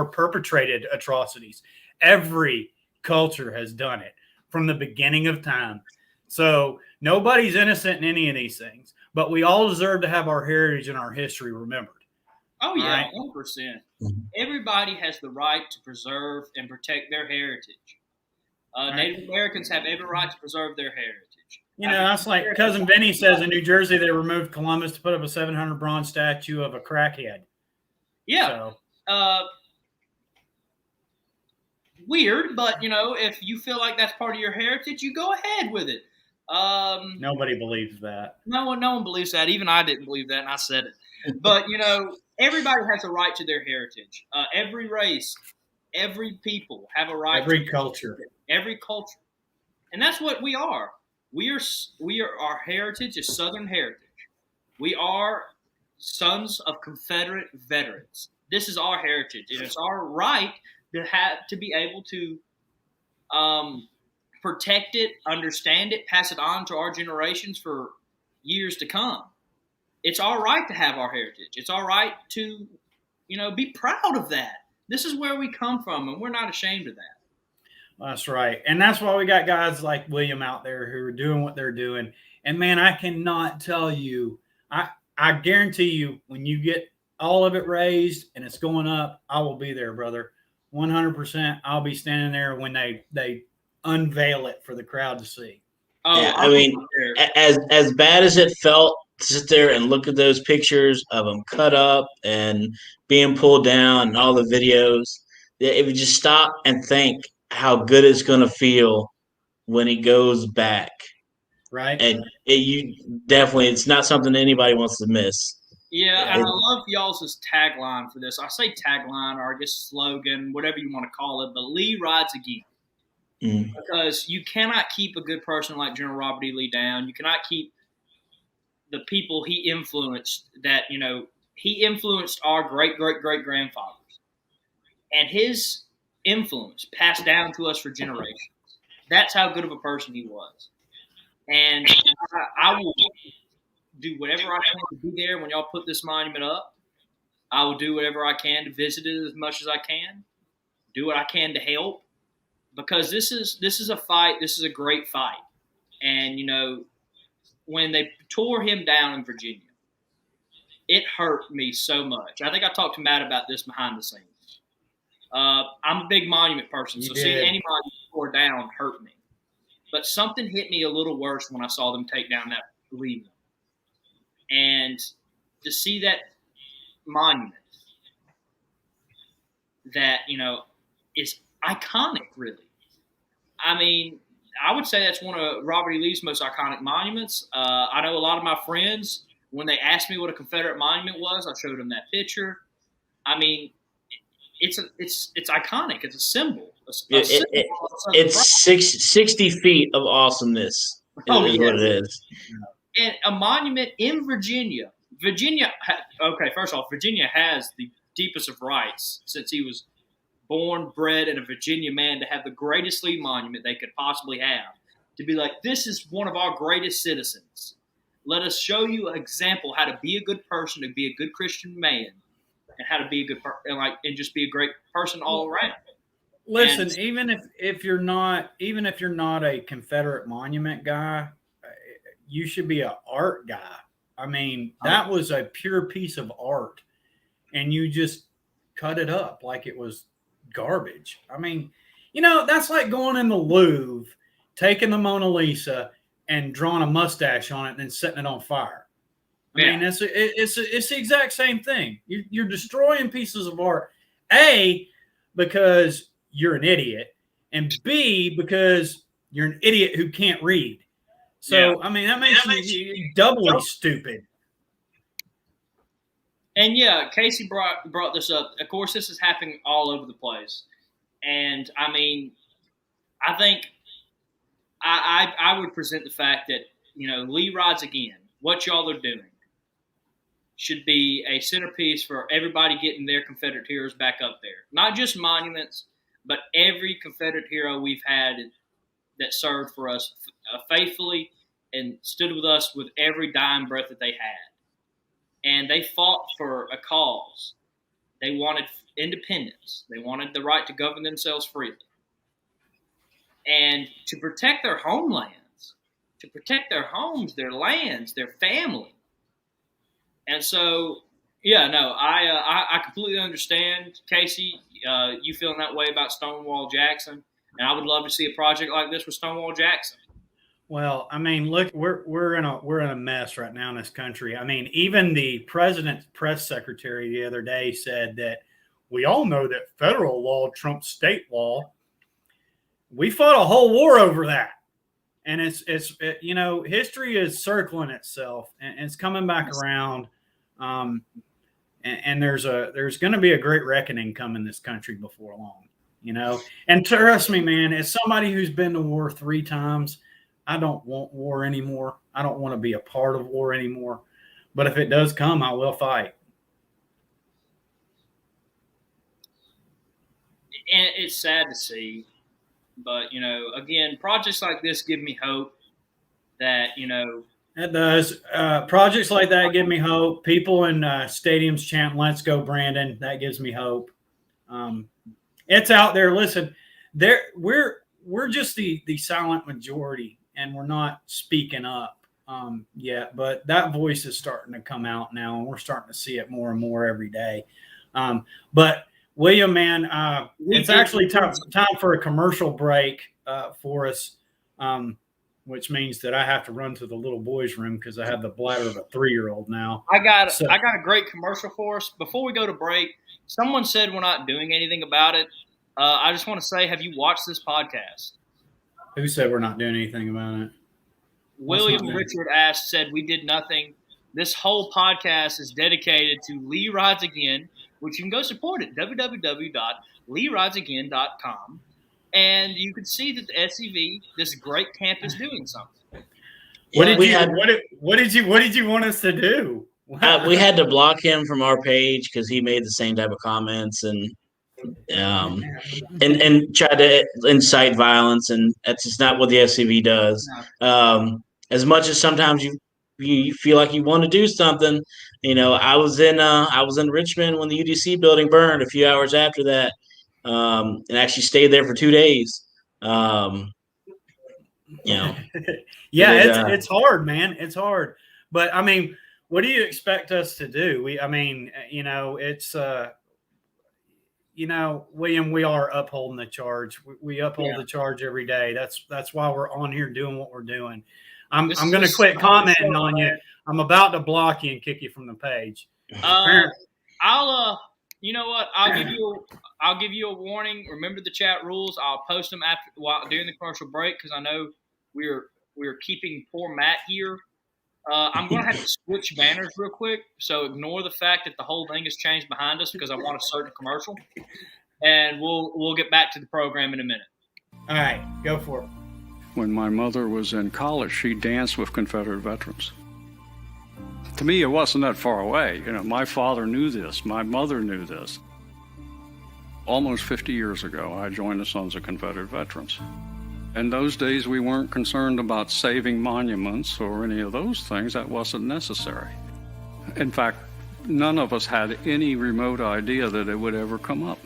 perpetrated atrocities. Every culture has done it from the beginning of time. So nobody's innocent in any of these things, but we all deserve to have our heritage and our history remembered. Oh, yeah, 100%. Everybody has the right to preserve and protect their heritage. Native Americans have every right to preserve their heritage. You know, that's like Cousin Vinny says in New Jersey they removed Columbus to put up a 700 bronze statue of a crackhead. Yeah. So. Weird, but if you feel like that's part of your heritage, you go ahead with it. Nobody believes that. No one believes that. Even I didn't believe that, and I said it. But everybody has a right to their heritage. Every race, every people have a right. Every culture, and that's what we are. We are. Our heritage is Southern heritage. We are sons of Confederate veterans. This is our heritage, and it's our right to be able to protect it, understand it, pass it on to our generations for years to come. It's our right to have our heritage. It's our right to, be proud of that. This is where we come from, and we're not ashamed of that. That's right. And that's why we got guys like William out there who are doing what they're doing. And, man, I cannot tell you, I guarantee you when you get all of it raised and it's going up, I will be there, brother. 100%. I'll be standing there when they unveil it for the crowd to see. Oh, yeah, I mean, as bad as it felt to sit there and look at those pictures of them cut up and being pulled down and all the videos, if you just stop and think how good it's going to feel when it goes back. Right. And it's not something anybody wants to miss. Yeah, and I love y'all's tagline for this. I say tagline or I guess slogan, whatever you want to call it, but Lee rides again. Mm. Because you cannot keep a good person like General Robert E. Lee down. You cannot keep the people he influenced that, he influenced our great-great-great-grandfathers. And his influence passed down to us for generations. That's how good of a person he was. And I will do whatever I can to be there when y'all put this monument up. I will do whatever I can to visit it as much as I can. Do what I can to help. Because this is a fight. This is a great fight. And, when they tore him down in Virginia, it hurt me so much. I think I talked to Matt about this behind the scenes. I'm a big monument person, so seeing any monument tore down hurt me. But something hit me a little worse when I saw them take down that Lee. And to see that monument that, is iconic, really. I mean, I would say that's one of Robert E. Lee's most iconic monuments. I know a lot of my friends, when they asked me what a Confederate monument was, I showed them that picture. I mean, it's iconic. It's a symbol. It's 60 feet of awesomeness is what it is. And a monument in Virginia. First off, Virginia has the deepest of rights since he was born, bred, and a Virginia man to have the greatest Lee monument they could possibly have. To be like, this is one of our greatest citizens. Let us show you an example how to be a good person, to be a good Christian man, and how to be a good and just be a great person all around. Listen, even if you're not a Confederate monument guy, you should be an art guy. I mean, that was a pure piece of art, and you just cut it up like it was garbage. I mean, that's like going in the Louvre, taking the Mona Lisa and drawing a mustache on it and then setting it on fire. I mean, it's the exact same thing. You're destroying pieces of art, A, because you're an idiot, and B, because you're an idiot who can't read. So, I mean, that makes you doubly stupid. And Casey brought this up. Of course, this is happening all over the place. And I mean, I think I would present the fact that, Lee rides again. What y'all are doing should be a centerpiece for everybody getting their Confederate heroes back up there. Not just monuments, but every Confederate hero we've had that served for us faithfully and stood with us with every dying breath that they had. And they fought for a cause. They wanted independence. They wanted the right to govern themselves freely. And to protect their homelands, to protect their homes, their lands, their family. And so, I completely understand, Casey, you feeling that way about Stonewall Jackson. And I would love to see a project like this with Stonewall Jackson. Well, I mean, look, we're in a mess right now in this country. I mean, even the president's press secretary the other day said that we all know that federal law trumps state law. We fought a whole war over that, and history is circling itself and it's coming back around. And there's going to be a great reckoning coming in this country before long, And trust me, man, as somebody who's been to war 3 times, I don't want war anymore. I don't want to be a part of war anymore. But if it does come, I will fight. And it's sad to see, but again, projects like this give me hope that It does. Projects like that give me hope. People in stadiums chant "Let's go, Brandon." That gives me hope. It's out there. Listen, we're just the silent majority, and we're not speaking up yet. But that voice is starting to come out now, and we're starting to see it more and more every day. But William, man, it's actually time for a commercial break for us. Which means that I have to run to the little boys' room because I have the bladder of a 3-year-old now. I got a great commercial for us. Before we go to break, someone said we're not doing anything about it. I just want to say, have you watched this podcast? Who said we're not doing anything about it? William Richard said we did nothing. This whole podcast is dedicated to Lee Rides Again, which you can go support at www.leeridesagain.com. And you can see that the SCV, this great camp, is doing something. What did you want us to do? We had to block him from our page because he made the same type of comments and tried to incite violence, and that's just not what the SCV does. No. As much as sometimes you feel like you want to do something, I was in Richmond when the UDC building burned a few hours after that. And actually stayed there for 2 days. It's hard, man. It's hard. But I mean, what do you expect us to do? William, we are upholding the charge. We uphold the charge every day. That's why we're on here doing what we're doing. I'm going to quit commenting on you. I'm about to block you and kick you from the page. You know what? I'll give you a warning. Remember the chat rules. I'll post them during the commercial break because I know we're keeping poor Matt here. I'm going to have to switch banners real quick, so ignore the fact that the whole thing has changed behind us because I want a certain commercial, and we'll get back to the program in a minute. All right, go for it. When my mother was in college, she danced with Confederate veterans. To me, it wasn't that far away. My father knew this. My mother knew this. Almost 50 years ago, I joined the Sons of Confederate Veterans. In those days, we weren't concerned about saving monuments or any of those things. That wasn't necessary. In fact, none of us had any remote idea that it would ever come up.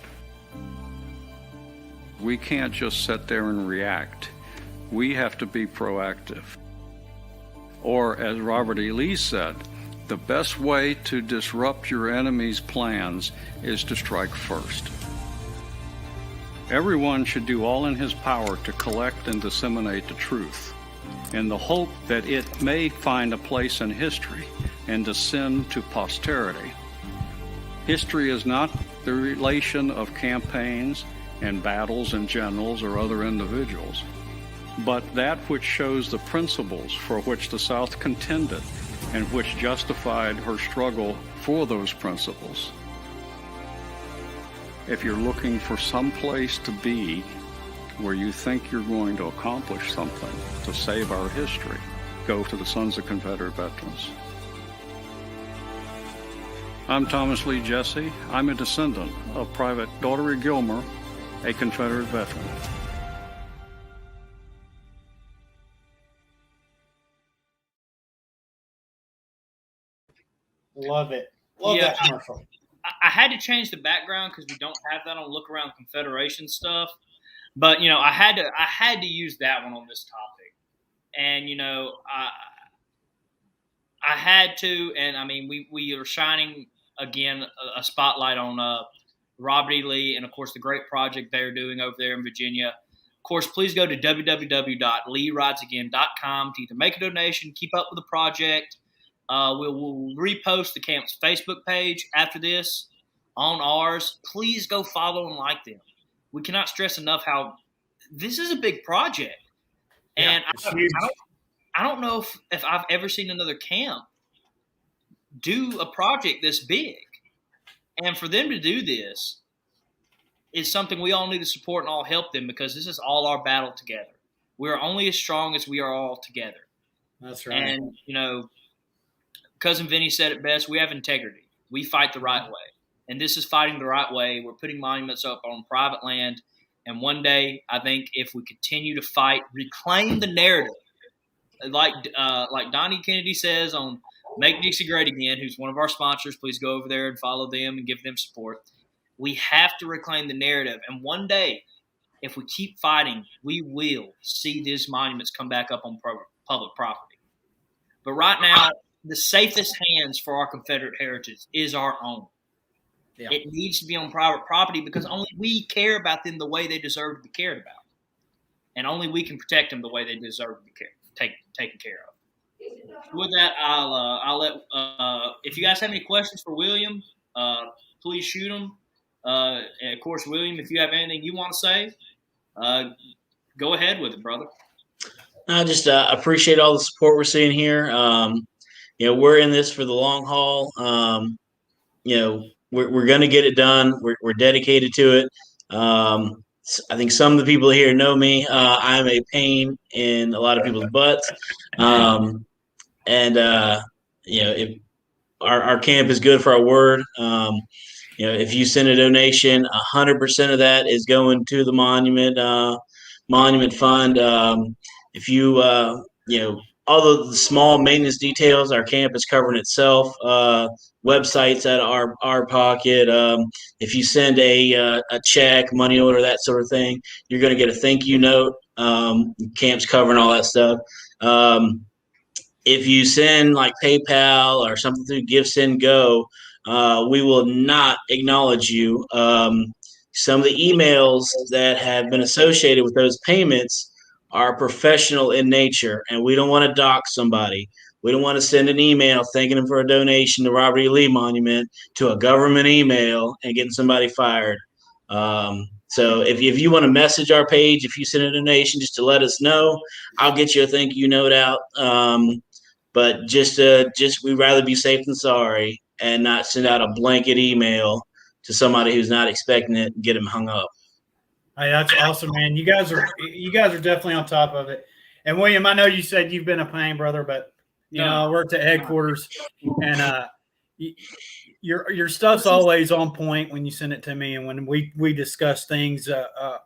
We can't just sit there and react. We have to be proactive. Or, as Robert E. Lee said, the best way to disrupt your enemy's plans is to strike first. Everyone should do all in his power to collect and disseminate the truth, in the hope that it may find a place in history and descend to posterity. History is not the relation of campaigns and battles and generals or other individuals, but that which shows the principles for which the South contended and which justified her struggle for those principles. If you're looking for some place to be where you think you're going to accomplish something to save our history, go to the Sons of Confederate Veterans. I'm Thomas Lee Jesse. I'm a descendant of Private Daughtery Gilmer, a Confederate veteran. Love it. Love that commercial. I had to change the background because we don't have that on Look Around the Confederation stuff. But, I had to use that one on this topic. And, I had to. And, I mean, we are shining, again, a spotlight on Robert E. Lee and, of course, the great project they're doing over there in Virginia. Of course, please go to www.leeridesagain.com to either make a donation, keep up with the project. We'll repost the camp's Facebook page after this on ours. Please go follow and like them. We cannot stress enough how this is a big project. And I don't know if I've ever seen another camp do a project this big. And for them to do this is something we all need to support and all help them, because this is all our battle together. We are only as strong as we are all together. That's right. And, Cousin Vinny said it best. We have integrity. We fight the right way. And this is fighting the right way. We're putting monuments up on private land. And one day, I think if we continue to fight, reclaim the narrative, like Donnie Kennedy says on Make Dixie Great Again, who's one of our sponsors, please go over there and follow them and give them support. We have to reclaim the narrative. And one day, if we keep fighting, we will see these monuments come back up on public property. But right now, the safest hands for our Confederate heritage is our own. Yeah. It needs to be on private property because only we care about them the way they deserve to be cared about. And only we can protect them the way they deserve to be taken care of. With that, I'll let if you guys have any questions for William, please shoot them. And of course, William, if you have anything you want to say, go ahead with it, brother. I just appreciate all the support we're seeing here. We're in this for the long haul. We're going to get it done. We're dedicated to it. I think some of the people here know me. I'm a pain in a lot of people's butts. If our camp is good for our word. If you send a donation, 100% of that is going to the monument fund. If you, all the small maintenance details, our camp is covering itself. Websites at our pocket. If you send a check, money order, that sort of thing, you're going to get a thank you note. Camp's covering all that stuff. If you send like PayPal or something through Give, Send, Go, we will not acknowledge you. Some of the emails that have been associated with those payments are professional in nature, and we don't want to dox somebody. We don't want to send an email thanking them for a donation to Robert E. Lee Monument to a government email and getting somebody fired. So if you want to message our page, if you send a donation just to let us know, I'll get you a thank you note out. But just we'd rather be safe than sorry and not send out a blanket email to somebody who's not expecting it and get them hung up. Hey, that's awesome, man. You guys are definitely on top of it. And William, I know you said you've been a pain, brother, but I worked at headquarters, and your stuff's always on point when you send it to me. And when we discuss things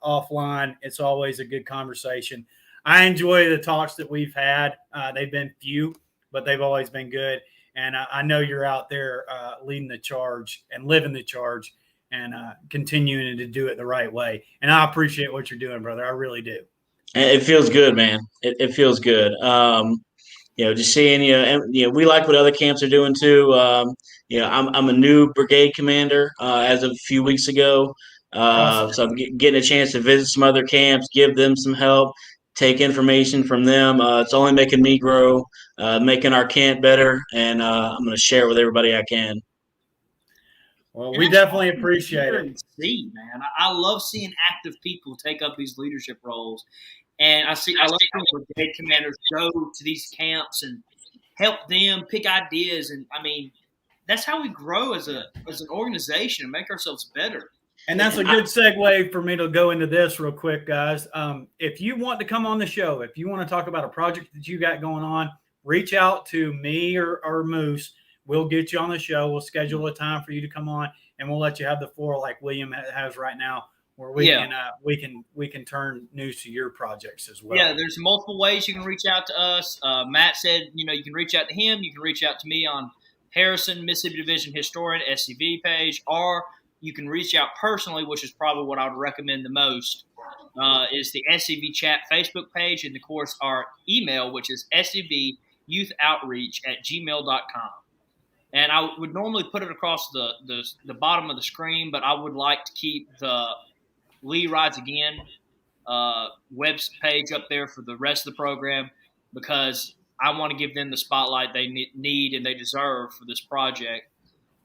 offline, it's always a good conversation. I enjoy the talks that we've had. They've been few, but they've always been good. And I know you're out there leading the charge and living the charge and continuing to do it the right way. And I appreciate what you're doing, brother. I really do. It feels good, man. It feels good. Just seeing we like what other camps are doing too. I'm a new brigade commander as of a few weeks ago. Awesome. So I'm getting a chance to visit some other camps, give them some help, take information from them. It's only making me grow, making our camp better, and I'm going to share it with everybody I can. Well, we definitely appreciate it. See, man, I love seeing active people take up these leadership roles, and I love seeing brigade commanders go to these camps and help them pick ideas. And I mean, that's how we grow as an organization and make ourselves better. And that's a good segue for me to go into this real quick, guys. If you want to come on the show, if you want to talk about a project that you got going on, reach out to me or Moose. We'll get you on the show. We'll schedule a time for you to come on, and we'll let you have the floor like William has right now, where we can turn news to your projects as well. Yeah, there's multiple ways you can reach out to us. Matt said, you can reach out to him. You can reach out to me on Harrison, Mississippi Division Historian, SCV page, or you can reach out personally, which is probably what I would recommend the most, is the SCV Chat Facebook page, and, of course, our email, which is scvyouthoutreach@gmail.com. And I would normally put it across the bottom of the screen, but I would like to keep the Lee Rides Again web page up there for the rest of the program, because I want to give them the spotlight they need and they deserve for this project.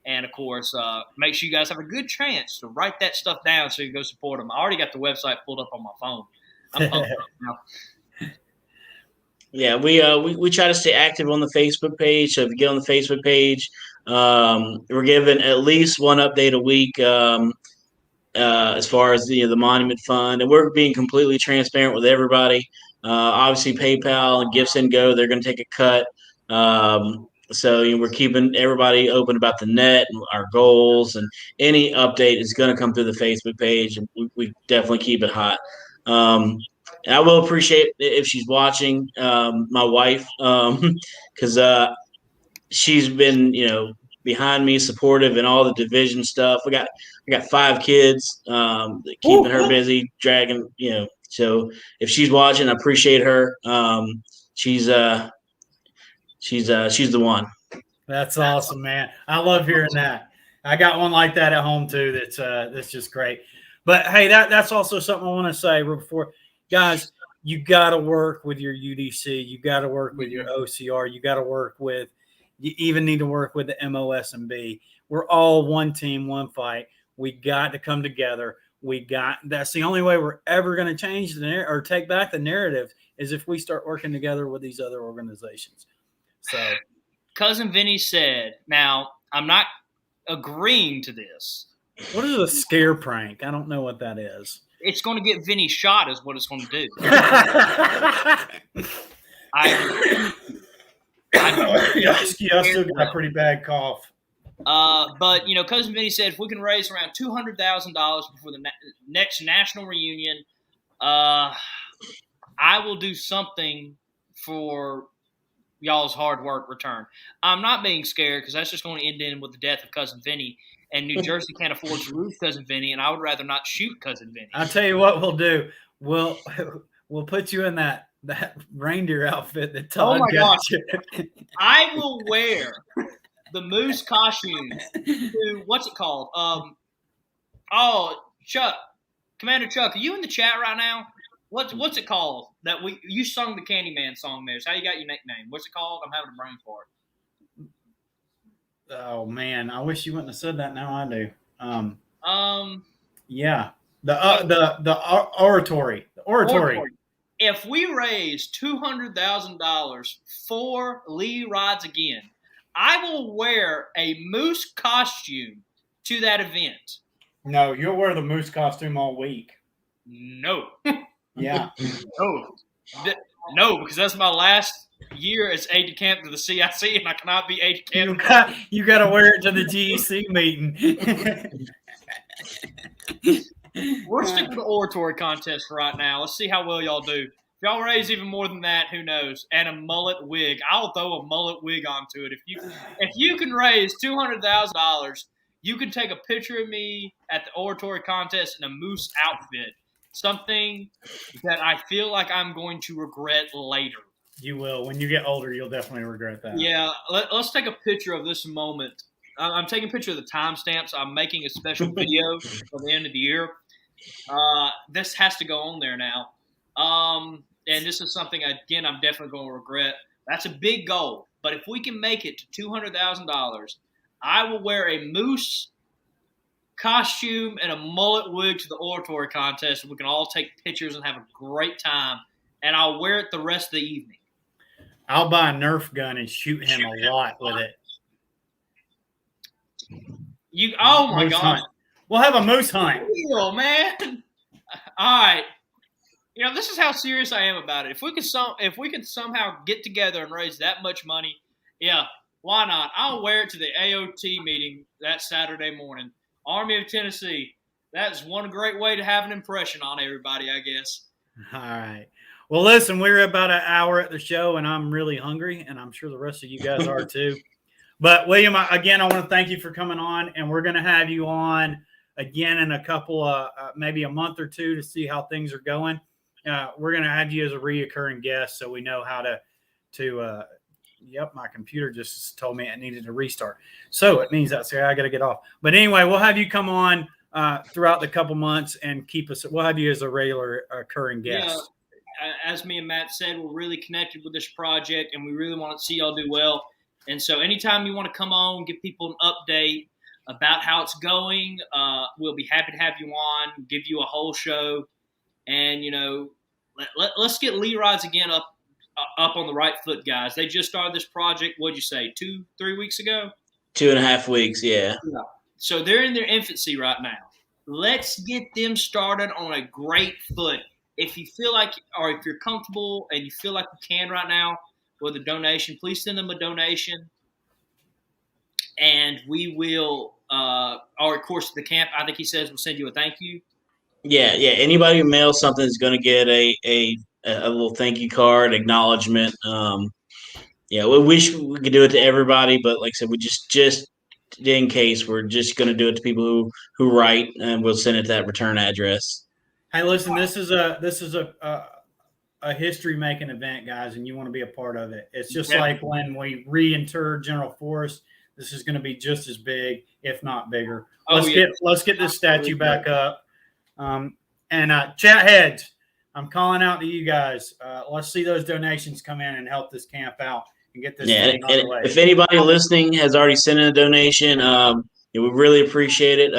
And, of course, make sure you guys have a good chance to write that stuff down so you can go support them. I already got the website pulled up on my phone. I'm pumped up now. Yeah, we try to stay active on the Facebook page. So if you get on the Facebook page, we're giving at least one update a week as far as the Monument Fund, and we're being completely transparent with everybody. Obviously, PayPal and Gifts and Go, they're going to take a cut. So we're keeping everybody open about the net and our goals, and any update is going to come through the Facebook page, and we definitely keep it hot. And I will appreciate if she's watching, my wife, because she's been, behind me, supportive in all the division stuff. I got 5 kids, keeping her busy, dragging, So if she's watching, I appreciate her. She's the one. That's awesome, man. I love hearing that. I got one like that at home too. That's just great. But hey, that's also something I want to say before, guys. You got to work with your UDC. You got to work with your OCR. You got to work with. You even need to work with the MOSB. We're all one team, one fight. We got to come together. That's the only way we're ever going to change or take back the narrative is if we start working together with these other organizations. So, Cousin Vinny said, now I'm not agreeing to this. What is a scare prank? I don't know what that is. It's going to get Vinny shot is what it's going to do. I still got a pretty bad cough. But, Cousin Vinny said if we can raise around $200,000 before the next national reunion, I will do something for y'all's hard work return. I'm not being scared because that's just going to end in with the death of Cousin Vinny, and New Jersey can't afford to lose Cousin Vinny, and I would rather not shoot Cousin Vinny. I'll tell you what we'll do. We'll put you in that reindeer outfit that Todd got you. I will wear the moose costume to, what's it called? Chuck. Commander Chuck, are you in the chat right now? What's it called? You sung the Candyman song there. So how you got your nickname? What's it called? I'm having a brain fart. Oh man, I wish you wouldn't have said that. Now I do. Yeah. The oratory. The oratory. If we raise $200,000 for Lee Rides Again, I will wear a moose costume to that event. No, you'll wear the moose costume all week. No. Yeah. No, because that's my last year as aide de camp to the CIC, and I cannot be aide de camp. You got to wear it to the GEC meeting. We're sticking to the oratory contest for right now. Let's see how well y'all do. If y'all raise even more than that, who knows? And a mullet wig. I'll throw a mullet wig onto it. If you can raise $200,000, you can take a picture of me at the oratory contest in a moose outfit. Something that I feel like I'm going to regret later. You will. When you get older, you'll definitely regret that. Yeah. Let's take a picture of this moment. I'm taking a picture of the timestamps. I'm making a special video for the end of the year. This has to go on there now. And this is something, again, I'm definitely going to regret. That's a big goal. But if we can make it to $200,000, I will wear a moose costume and a mullet wig to the oratory contest. And we can all take pictures and have a great time. And I'll wear it the rest of the evening. I'll buy a Nerf gun and shoot him a lot with it. Oh my God. We'll have a moose hunt. Real, man. All right. This is how serious I am about it. If we can somehow get together and raise that much money, yeah, why not? I'll wear it to the AOT meeting that Saturday morning. Army of Tennessee. That's one great way to have an impression on everybody, I guess. All right. Well, listen, we're about an hour at the show, and I'm really hungry, and I'm sure the rest of you guys are too. But, William, again, I want to thank you for coming on, and we're going to have you on again in a couple of maybe a month or two to see how things are going. We're going to add you as a reoccurring guest so we know how to yep, my computer just told me it needed to restart. So it means I got to get off. But anyway, we'll have you come on throughout the couple months and keep us. We'll have you as a regular occurring guest. Yeah, as me and Matt said, we're really connected with this project, and we really want to see y'all do well. And so anytime you want to come on, give people an update about how it's going, we'll be happy to have you on, give you a whole show. And, let's get Lee Rides Again up on the right foot, guys. They just started this project, what'd you say, 2-3 weeks ago? 2.5 weeks, yeah. So they're in their infancy right now. Let's get them started on a great foot. If you feel like, or if you're comfortable and you feel like you can right now with a donation, please send them a donation. And we will, or of course, the camp, I think he says, will send you a thank you. Yeah. Anybody who mails something is going to get a little thank you card, acknowledgement. We wish we could do it to everybody, but like I said, we just in case, we're just going to do it to people who write, and we'll send it to that return address. Hey, listen, this is a history making event, guys, and you want to be a part of it. It's just like when we reinterred General Forrest. This is going to be just as big, if not bigger. Let's get this statue back up. Chat heads, I'm calling out to you guys. Let's see those donations come in and help this camp out and get this thing on the way. If anybody listening has already sent in a donation, we really appreciate it.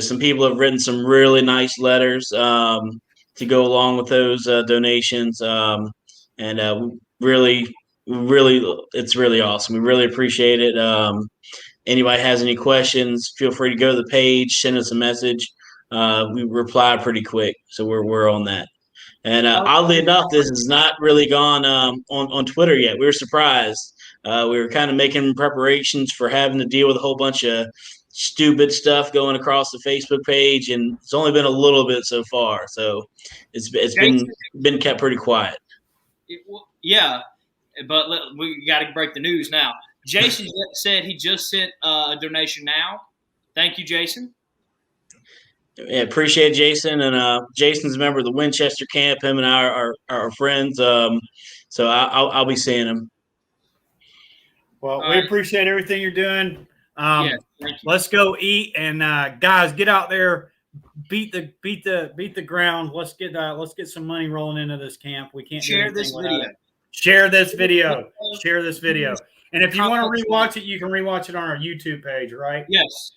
Some people have written some really nice letters to go along with those donations, it's really awesome. We really appreciate it. Anybody has any questions, feel free to go to the page, send us a message. We reply pretty quick, so we're on that. And oddly enough, this has not really gone on Twitter yet. We were surprised. We were kind of making preparations for having to deal with a whole bunch of stupid stuff going across the Facebook page, and it's only been a little bit so far. So it's been kept pretty quiet. Yeah, but we got to break the news now. Jason said he just sent a donation now. Thank you, Jason. Yeah, appreciate Jason, and Jason's a member of the Winchester camp. Him and I are friends, so I'll be seeing him. Well, we appreciate everything you're doing. Thank you. Let's go eat, and guys, get out there, beat the ground. Let's get some money rolling into this camp. We can't share this video. Share this video. Share this video. And if you want to rewatch it, you can rewatch it on our YouTube page, right? Yes.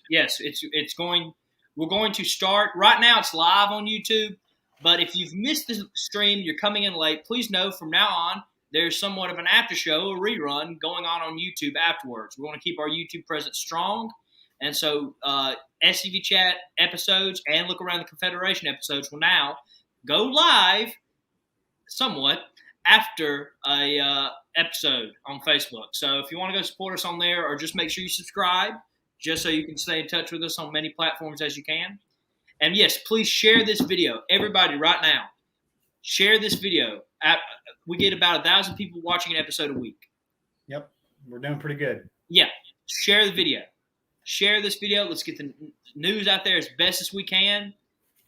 We're going to start right now. It's live on YouTube, but if you've missed the stream, you're coming in late. Please know from now on there's somewhat of an after show, a rerun going on YouTube afterwards. We want to keep our YouTube presence strong, and so SCV Chat episodes and Look Around the Confederation episodes will now go live somewhat after a episode on Facebook. So if you want to go support us on there, or just make sure you subscribe, just so you can stay in touch with us on many platforms as you can. And yes, please share this video. Everybody right now, share this video. We get about 1,000 people watching an episode a week. Yep, we're doing pretty good. Yeah, share the video. Share this video. Let's get the news out there as best as we can,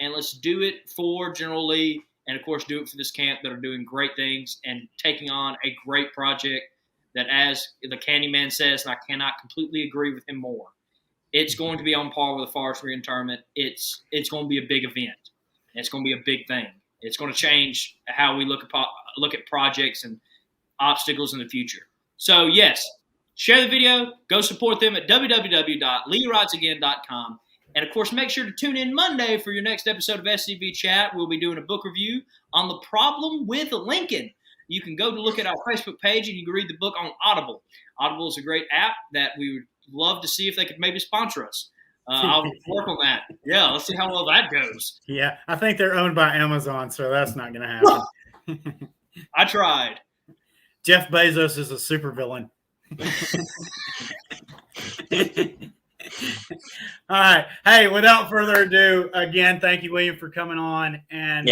and let's do it for General Lee, and of course do it for this camp that are doing great things and taking on a great project that, as the Candyman says, and I cannot completely agree with him more, it's going to be on par with the Forest Reinterment. It's going to be a big event. It's going to be a big thing. It's going to change how we look at projects and obstacles in the future. So, yes, share the video. Go support them at www.leeridesagain.com. And, of course, make sure to tune in Monday for your next episode of SCV Chat. We'll be doing a book review on The Problem with Lincoln. You can go to look at our Facebook page, and you can read the book on Audible. Audible is a great app that we would love to see if they could maybe sponsor us. I'll work on that. Yeah, let's see how well that goes. Yeah, I think they're owned by Amazon, so that's not going to happen. I tried. Jeff Bezos is a supervillain. All right. Hey, without further ado, again, thank you, William, for coming on. And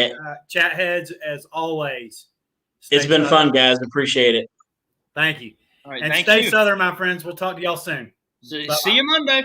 chat heads, as always. It's been fun, guys. Appreciate it. Thank you. All right, and stay Southern, my friends. We'll talk to y'all soon. See you Monday.